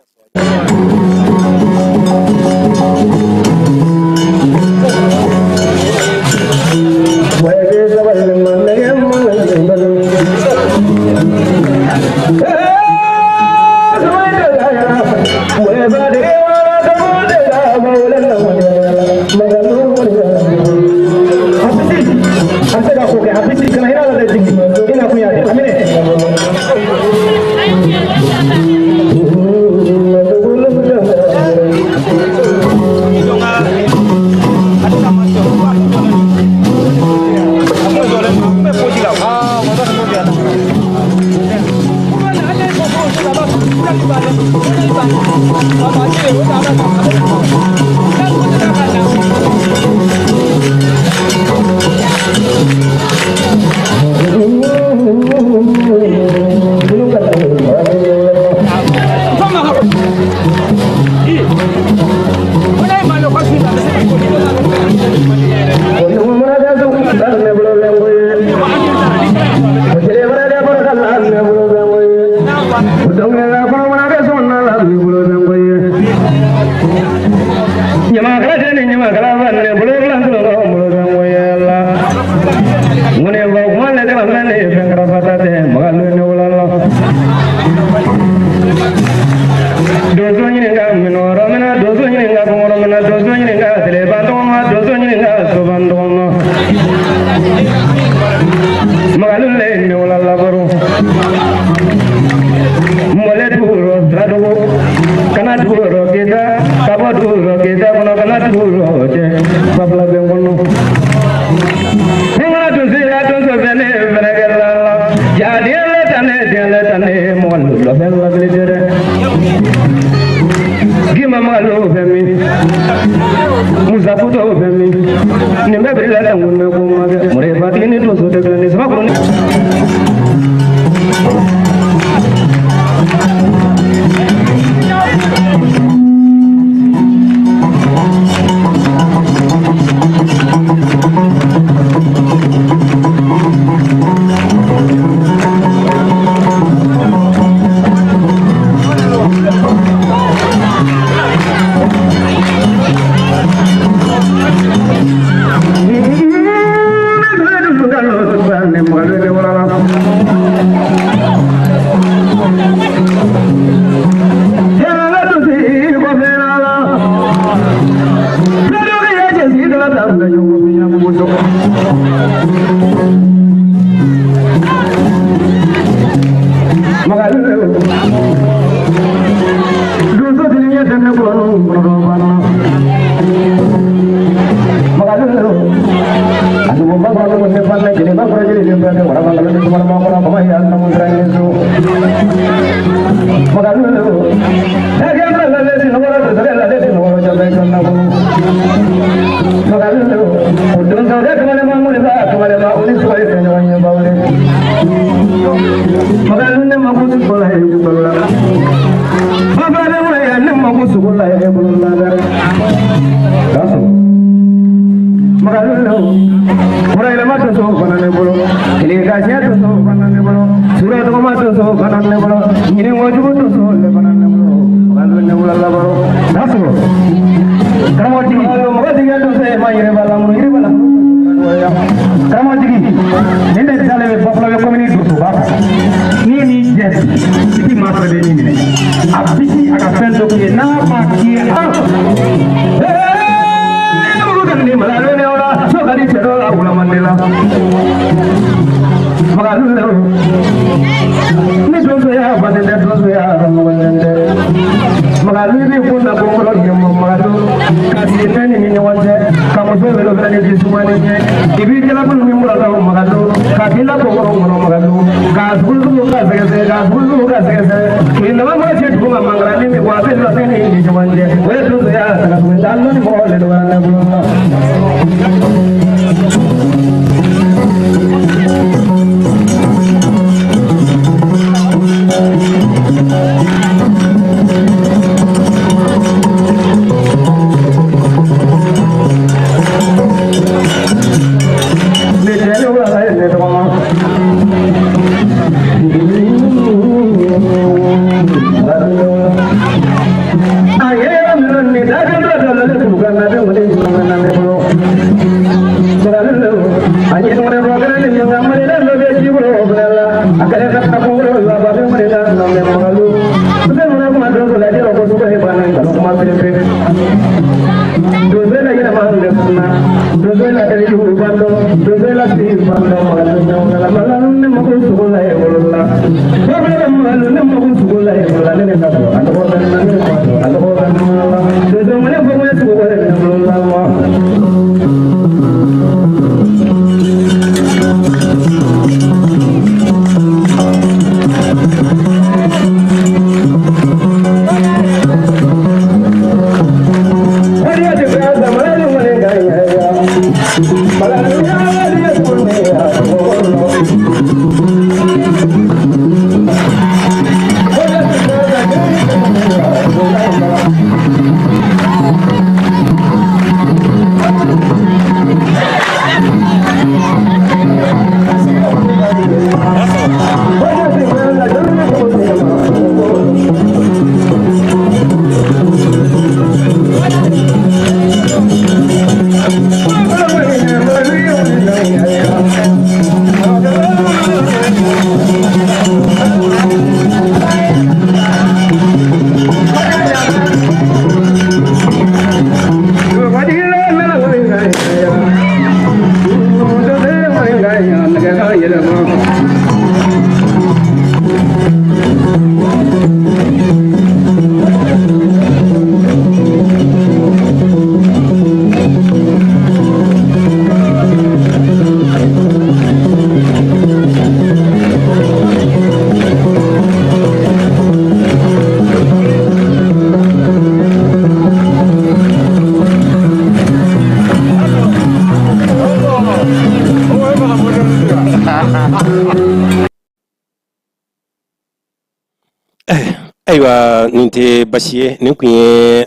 Aywa ninte basiye nin kun ye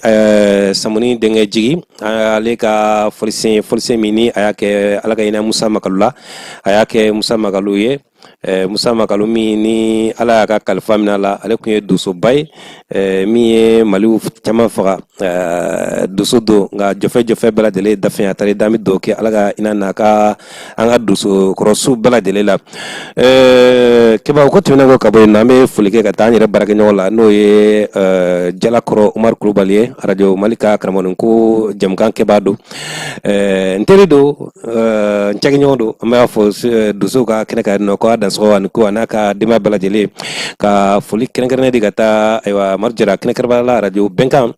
samuni denkɛ jigi ale ka folisen mini a y'a kɛ ala ka ɲinɛ Musa Makalu la a y'a kɛ Musa Makalu ye Musa Makalu min ni ala y'a ka kalifa minɛ la ale kun ye dosoba ye min ye maliw caman faga doso don nka jɔfɛ bɛɛ lajɛlen dafɛ a taara dami dɔw kɛ ala ka ina n'a ka an ka doso kɔrɔsu bɛɛ lajɛlen la keba ko tɛmɛnen kɔ ka bɔ yen an bɛ foli kɛ ka taa an yɛrɛ baarakɛɲɔgɔn la n'o ye Jalakɔrɔ Umaru Kulubali ye radio Mali ka karamɔgɔ ko jamukan kɛbaa don n teri don n cɛkɛɲɔgɔn don an b'a fɔ doso ka kɛnɛ ka nɔ k'a dansɔgɔ ani ko a n'a ka denbaya bɛɛ lajɛlen ka foli kɛrɛnkɛrɛnnen de ka taa ayiwa Amadu Jara kɛnɛkɛrɛba la radio Bɛnkan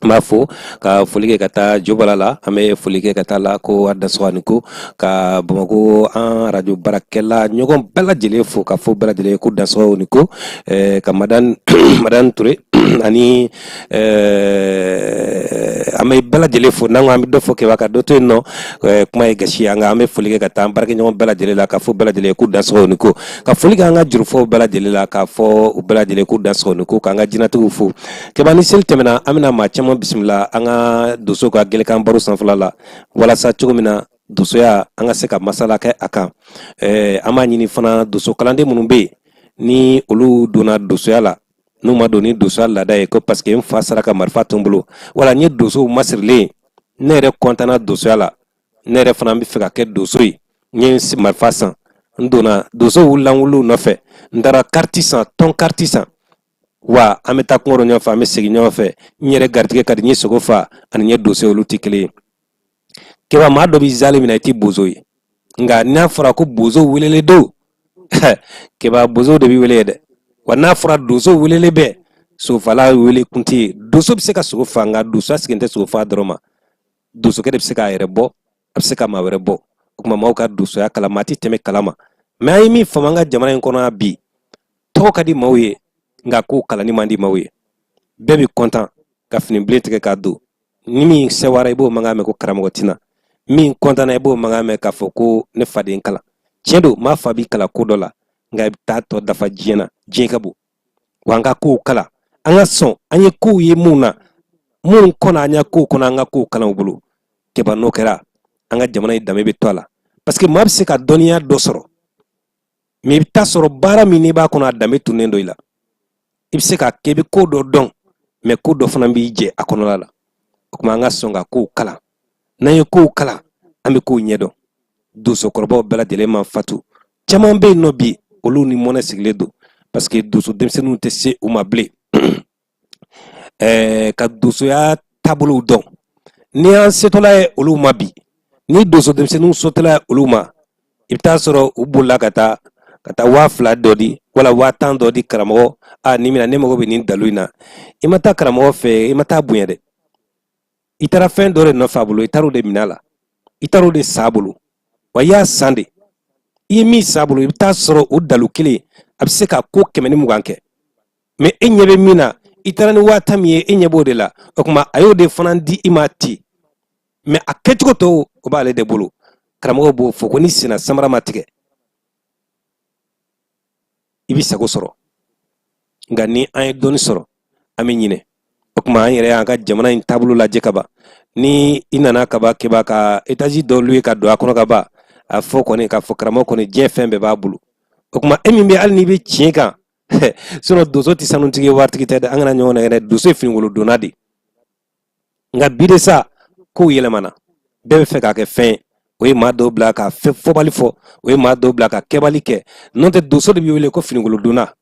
n b'a fɔ ka foli kɛ ka taa Jobala la an bɛ foli kɛ ka taa la ko a dansɔgɔ ani ko ka Bamakɔ an radio baarakɛla ɲɔgɔn bɛɛ lajɛlen fo ka fɔ bɛɛ lajɛlen ko dansɔgɔ ani ko ka madame Touré ani an bɛ bɛɛ lajɛlen fo n'an ko an bɛ dɔ fɔ kɛba ka dɔ to yen nɔ kuma ye gasi an an bɛ foli kɛ ka taa an baarakɛɲɔgɔn bɛɛ lajɛlen la ka fɔ bɛɛ lajɛlen ko dansɔgɔ ani ko ka foli kɛ an ka jurufɔw bɛɛ lajɛlen la ka fɔ u bɛɛ lajɛlen ko dansɔgɔ ani ko k'an ka jinɛtigiw fo kɛba ni seli tɛmɛna an bɛna maa caman bisimila an ka doso ka gɛlɛkan baro sanfɛla la walasa cogo min na dosoya an ka se ka masala kɛ a kan an b'a ɲini fana doso kalanden minnu bɛ yen ni olu donna dosoya la n'u ma don ni dosoya laada ye ko parce que n fa saraka marifa tun bolo wala n ye dosow masirilen ne yɛrɛ kɔntana dosoya la ne yɛrɛ fana bɛ fɛ ka kɛ doso ye n ye marifa san n donna doso wulila n wuluw nɔfɛ n taara kariti san tɔn kariti san wa an bɛ taa kungo ɲɔgɔn fɛ an bɛ segin ɲɔgɔn fɛ n yɛrɛ garijɛgɛ ka di n ye sogo fa ani n ye doso olu tɛ kelen ye kɛba maa dɔ b'i zali minɛ i tɛ bozo ye nka n'a fɔra ko bozo welelen don kɛba bozo de b'i wele ye dɛ wa n'a fɔra doso welelen bɛ sofala wele kun tɛ yen doso bɛ se ka sogo fa nka doso sigilen tɛ sogo fa dɔrɔn ma dosokɛ de bɛ se k'a yɛrɛ bɔ a bɛ se ka maa wɛrɛ bɔ o tuma maaw ka dosoya kala maa tɛ tɛmɛ kalama mɛ an ye min faamu an ka jamana in kɔnɔ bi tɔgɔ ka di maaw ye nka ko kalani man di maaw ye bɛɛ bɛ kɔntan ka fini bilen tigɛ k'a don ni min sɛwara i b'o mankan mɛn ko karamɔgɔ tina min kɔntana i b'o mankan mɛn k'a fɔ ko ne faden kalan tiɲɛ don maa fa b'i kalan ko dɔ la nka i bɛ taa tɔ dafa diɲɛ na diɲɛ ka bon wa an ka kow kalan an ka sɔn an ye kow ye mun na mun kɔnɔ an y'a kow kɔnɔ an ka kow kalan u bolo kɛba n'o kɛra an ka jamana in danbe bɛ to a la parce que maa bɛ se ka dɔnniya dɔ sɔrɔ mɛ i bɛ taa sɔrɔ baara min n'i b'a kɔnɔ a danbe tunnen dɔ i la i bɛ se k'a kɛ i bɛ ko dɔ dɔn mɛ ko dɔ fana b'i jɛ a kɔnɔla la o kuma an ka sɔn ka kow kalan n'an ye kow kalan an bɛ kow ɲɛdɔn dosokɔrɔbaw bɛɛ lajɛlen ma fatu caman bɛ yen nɔ bi olu ni mɔnɛ sigilen don parce que doso denmisɛnninw tɛ se u ma bilen ka dosoya taabolow dɔn ni an setɔla ye olu ma bi ni doso denmisɛnninw sotɔla ye olu ma i bɛ taa sɔrɔ u bolila ka taa 2000 dɔ di wala 10,000 dɔ di karamɔgɔ ni mina ne mago bɛ nin dalu in na i ma taa karamɔgɔ fɛ i ma taa bonya dɛ i taara fɛn dɔ de nɔfɛ a bolo i taara o de minɛ a la i taara o de sa a bolo wa i y'a san de i ye min sa a bolo i bɛ taa sɔrɔ o dalu kelen a bɛ se ka ko 120 kɛ mais e ɲɛ bɛ min na i taara ni 10,000 min ye e ɲɛ b'o de la o kuma a y'o de fana di i ma ten mais a kɛcogo tɔw o b'ale de bolo karamɔgɔ b'o fɔ ko ni senna samara ma tigɛ i bɛ sago sɔrɔ nka ni an ye dɔɔni sɔrɔ an bɛ ɲinɛ o kuma an yɛrɛ y'an ka jamana in taabolo lajɛ ka ban ni i nana ka ban k'i b'a ka étage dɔ louer ka don a kɔnɔ ka ban a fɔ kɔni k'a fɔ karamɔgɔ kɔni diɲɛ fɛn bɛɛ b'a bolo o kuma e min bɛ hali n'i bɛ tiɲɛ kan sinon doso tɛ sanutigi ye waritigi tɛ dɛ an kana ɲɔgɔn na yɛrɛ doso ye finikolon donna de nka bi de sa kow yɛlɛmana bɛɛ bɛ fɛ k'a kɛ fɛn ye o ye maa dɔw bila ka fɔbali fɔ o ye maa dɔw bila ka kɛbali kɛ n'o tɛ doso de bɛ wele ko finikolon donna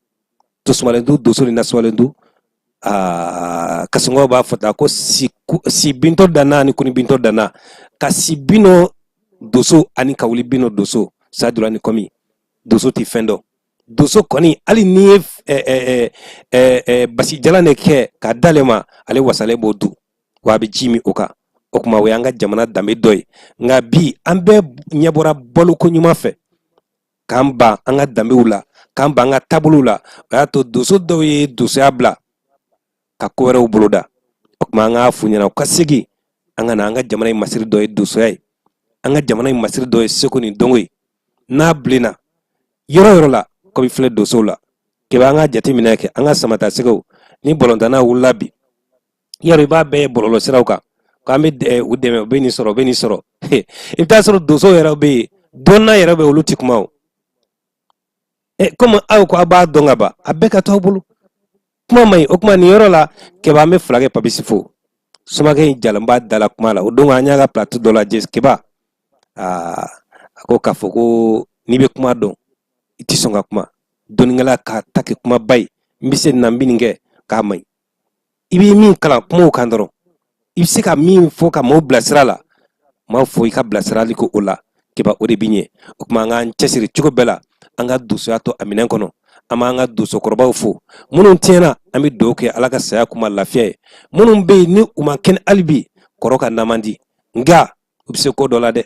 tosumalen du doso ni nasumalen du kasɔngɔ b'a fɔ ta ko si bintɔ danna ani kuni bintɔ danna ka si bino doso ani ka wuli bino doso sadura ni kɔmi doso tɛ fɛn dɔn doso kɔni hali n'i ye basi jalan de kɛ k'a d'ale ma ale wasalen b'o dun wa a bɛ ji min o kan o kuma o y'an ka jamana danbe dɔ ye nka bi an bɛɛ ɲɛ bɔra baloko ɲuman fɛ k'an ban an ka danbew la k'an ban an ka taabolow la o y'a to doso dɔw ye dosoya bila ka ko wɛrɛw boloda o kuma an k'a f'u ɲɛna u ka segin an ka na an ka jamana in masiri dɔ ye dosoya ye an ka jamana in masiri dɔ ye seko ni dɔnko ye n'a bilenna yɔrɔ yɔrɔ la ko bɛ filɛ dosow la k'e an ka jateminɛ kɛ an ka samata sɛgɛw ni bɔlɔntana wulila bi yɔrɔ i b'a bɛɛ ye bɔlɔlɔ siraw kan k'an bɛ u dɛmɛ u bɛ nin sɔrɔ u bɛ nin sɔrɔ i bɛ taa sɔrɔ dosow yɛrɛ bɛ yen dɔnna yɛrɛ bɛ olu tɛ kuma o komi aw ko a b'a dɔn ka ban a bɛɛ ka to aw bolo kuma man ɲi o kuma nin yɔrɔ la kɛba an bɛ fila kɛ papisi fo somakɛ in jalanba dala kuma la o don an y'a ka plateau dɔ lajɛ kɛba a ko k'a fɔ ko n'i bɛ kuma dɔn i tɛ sɔn ka kuma dɔnnikɛla ka ta kɛ kumaba ye n bɛ se nin na n bɛ nin kɛ k'a man ɲi i bɛ min kalan kumaw kan dɔrɔn i bɛ se ka min fɔ ka maaw bilasira la maaw fɔ i ka bilasirali ko o la kɛba o de bɛ ɲɛ o kuma an k'an cɛsiri cogo bɛɛ la an ka dosoya to a minɛn kɔnɔ an b'an ka dosokɔrɔbaw fo minnu tiɲɛna an bɛ dugawu kɛ ala ka saya kuma lafiya ye minnu bɛ yen ni u ma kɛnɛ hali bi kɔrɔ ka na man di nka u bɛ se ko dɔ la dɛ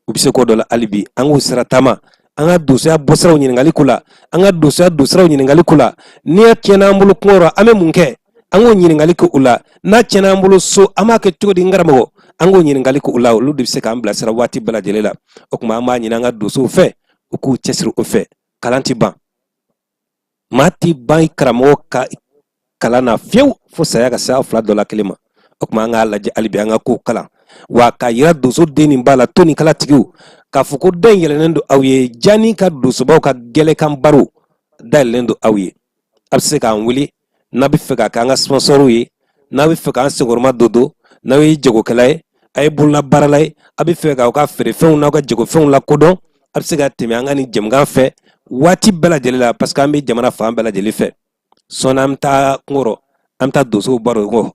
u bɛ se ko dɔ la hali bi an k'u sira taama an ka dosoya bɔsiraw ɲininkali ko la an ka dosoya dosiraw ɲininkali ko la n'i y'a tiɲɛna an bolo kungo an bɛ mun kɛ an k'o ɲininkali kɛ u la n'a tiɲɛna an bolo so an b'a kɛ cogo di n karamɔgɔ an k'o ɲininkali kɛ u la olu de bɛ se k'an bilasira waati bɛɛ lajɛlen la o tuma an b'a ɲini an ka dosow fɛ u k'u cɛsiri o fɛ kalan ti ban maa ti ban i karamɔgɔ ka kalan na fiyewu fo saya ka saya 2 dɔ la kelen ma o tuma an k'a lajɛ hali bi an ka kow kalan wa k'a yira doso den nin b'a la to nin kala tigiw k'a fɔ ko dɔ in yɛlɛnnen don aw ye janni ka dosobaw ka gɛlɛkan baro dayɛlɛnnen don aw ye a bɛ se k'an wele n'a bɛ fɛ k'a kɛ an ka sponsɔrw ye n'a bɛ fɛ k'an senkɔrɔma dodo n'aw ye jagokɛla ye a ye bololabaarala ye a bɛ fɛ k'aw ka feerefɛnw n'aw ka jagofɛnw lakodɔn a bɛ se ka tɛmɛ an ka nin jɛmukan fɛ waati bɛɛ lajɛlen la parce que an bɛ jamana fan bɛɛ lajɛlen fɛ sɔɔni an bɛ taa kungɔrɔ an bɛ taa dosow baro kɔ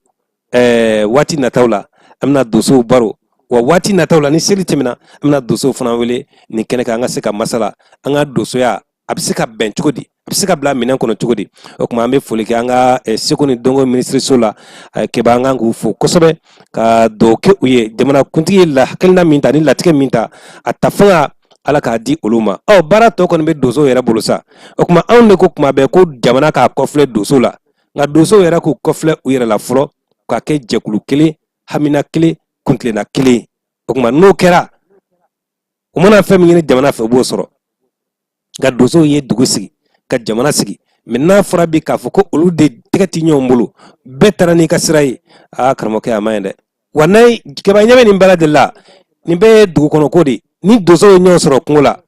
waati nataw la an bɛna dosow baro wa waati nataw la ni seli tɛmɛna an bɛna dosow fana wele nin kɛnɛ kan an ka se ka masala an ka dosoya a bɛ se ka bɛn cogo di a bɛ se ka bila minɛn kɔnɔ cogo di o tuma an bɛ foli kɛ an ka seko ni dɔnko minisiriso la kɛba an kan k'u fo kosɛbɛ ka dugawu kɛ u ye jamanakuntigi ye hakilina min ta ni latigɛ min ta a ta fanga ala k'a di olu ma baara tɔ kɔni bɛ dosow yɛrɛ bolo sa o tuma anw de ko kuma bɛɛ ko jamana k'a kɔfilɛ dosow la nka dosow yɛrɛ k'u kɔfilɛ u yɛrɛ la fɔlɔ k'a kɛ jɛkulu kelen hamina kelen kuntilenna kelen o tuma n'o kɛra u mana fɛn min ɲini jamana fɛ u b'o sɔrɔ nka dosow ye dugu sigi ka jamana sigi mɛ n'a fɔra bi k'a fɔ ko olu de tɛgɛ ti ɲɔgɔn bolo bɛɛ taara n'i ka sira ye karamɔgɔkɛ a ma ɲi dɛ wa n'a ye kɛba ɲɛ bɛ nin bɛɛ lajɛlen la nin bɛɛ ye dugu kɔnɔ ko de ni dosow ye ɲɔgɔn sɔrɔ kungo la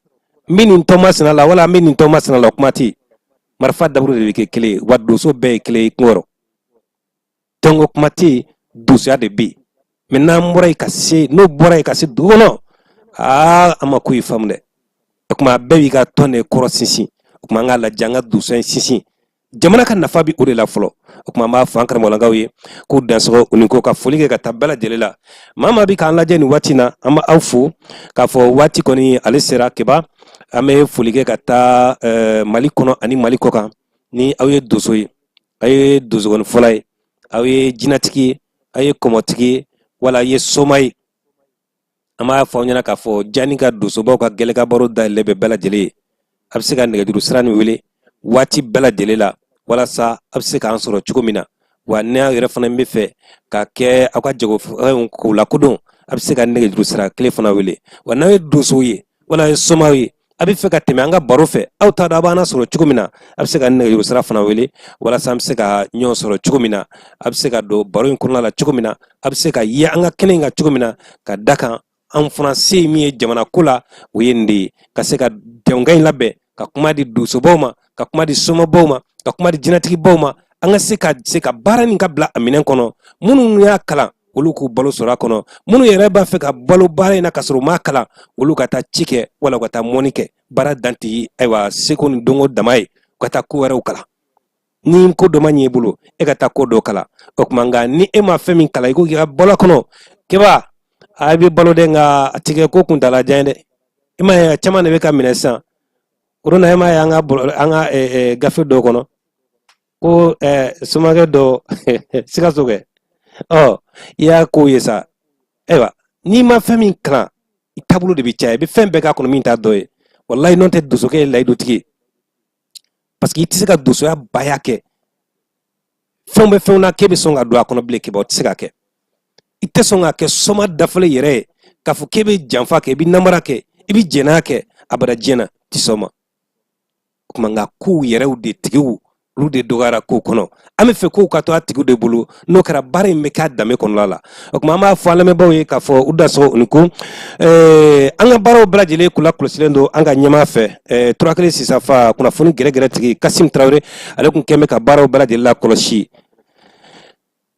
n bɛ nin tɔma sina la wala n bɛ nin tɔma sina la o kuma tɛ marifa daburu de bɛ kɛ kelen ye wa doso bɛɛ ye kelen ye kungo rɔ tɔnko kuma tɛ dosoya de bɛ yen maintenant boray kasse no boray kasse dugono ama kuy famde kuma bewi ga tonne koro sisi kuma ngala janga du sen sisi jamana kan nafa bi ure la folo kuma ma fa ankara mola gawi ko danso uniko ka folige ka tabala jelela mama bi kan la jeni watina ama awfu ka fo wati koni alisera keba ame folige ka ta mali kono ani mali koka ni awye dosoyi aye dozogon folay awye jinatiki aye komotiki wala ye somay ama fa nyana ka fo jani ka doso ba ka gele ka baro da lebe bela jele abse ka nege duru sirani wele wati bela jele la wala sa abse ka ansoro chukumina wa ne yere fana mbe fe ka ke akwa jego ko la kudon abse ka nege duru sira kle fana wele wa na doso ye wala ye somawi abi fe ka teme anga baro fe aw ta da bana soro chukumina abse ka nege duru sira fana wele wala sa abse ka nyo soro chukumina abse ka do baro in kunna la chukumina abse ka ye anga kenenga chukumina ka daka en français mi jamana kula windi kaseka jongai labbe ka kuma di duso boma ka kuma di soma boma ka kuma di jinatiki boma anga seka barani kabla aminen kono munu ya kala olu ku balo sora kono munu yere ba fe ka balo bare na kasoro makala olu ka ta chike wala ka ta monike bara danti aywa sekoni dongo damai ka ta ku wara kala ni ko do manye bulu e ka ta ko do kala okmanga ni e ma femi kala iko ya balo kono keba abi balo de nga atike ko kuntala jande ima ya chama ne be ka minesa uruna ima ya anga gafe do kono ko sumage do sika soge ya ko yesa ewa ni ma fami kran itabulo de bicha be fembe ka kono minta doye wallahi non te doso ke lay do tiki parce que itisika doso ya bayake fembe fewna kebe songa do akono bleke ba tisika ke ite songa ke soma dafale yere kafu kebe janfa ke bi namara ke ibi jena ke abada jena ti soma kuma nga ku yere u de tigu lu de dogara ko kono ame fe ko ka to atigu de bulu no kara bare me ka dame kono lala kuma ma fo ala me bawe ka fo uda so unku anga baro brajile kula klosilendo anga nyama fe turakele sisafa kuna funi gere gere tigi Kasim Traoré ale kun keme ka baro brajile la koloshi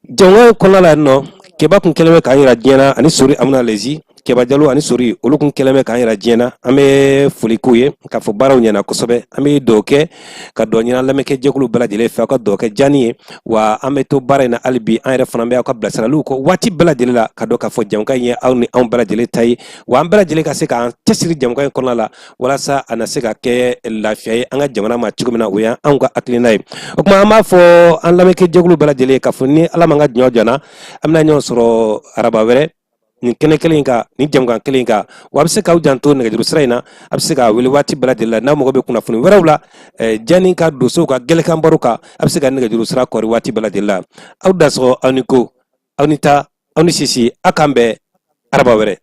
jonga kono la no keba kun keleme kan yira diena ani sori amna lezi keba jalo ani sori olu kun keleme kan yira diena ame fulikuye ka fo baraw nyana kosobe ame doke ka do nyana lameke jekulu bala jele fa ka doke jani wa ame to barena albi an re fana be ka blasara lu ko wati bala jele la ka do ka fo jam kan ye awni an bala jele tay wa an bala jele ka se ka tesiri jam kan kono la wala sa ana se ka ke lafiya an ga jamana ma cigumina uya an ga aklinay o kuma ma fo an lameke jekulu bala jele ka fo ni ala manga nyo jana amna nyo soro araba were ni kene kelinka ni jamgan kelinka wabse ka ujanto ne gajuru sraina abse ka wili wati baladilla na mo be kuna funi werawla jani ka doso ka gele kan baruka abse ka ne gajuru sra ko wati baladilla awda so aniko awnita awni sisi akambe araba were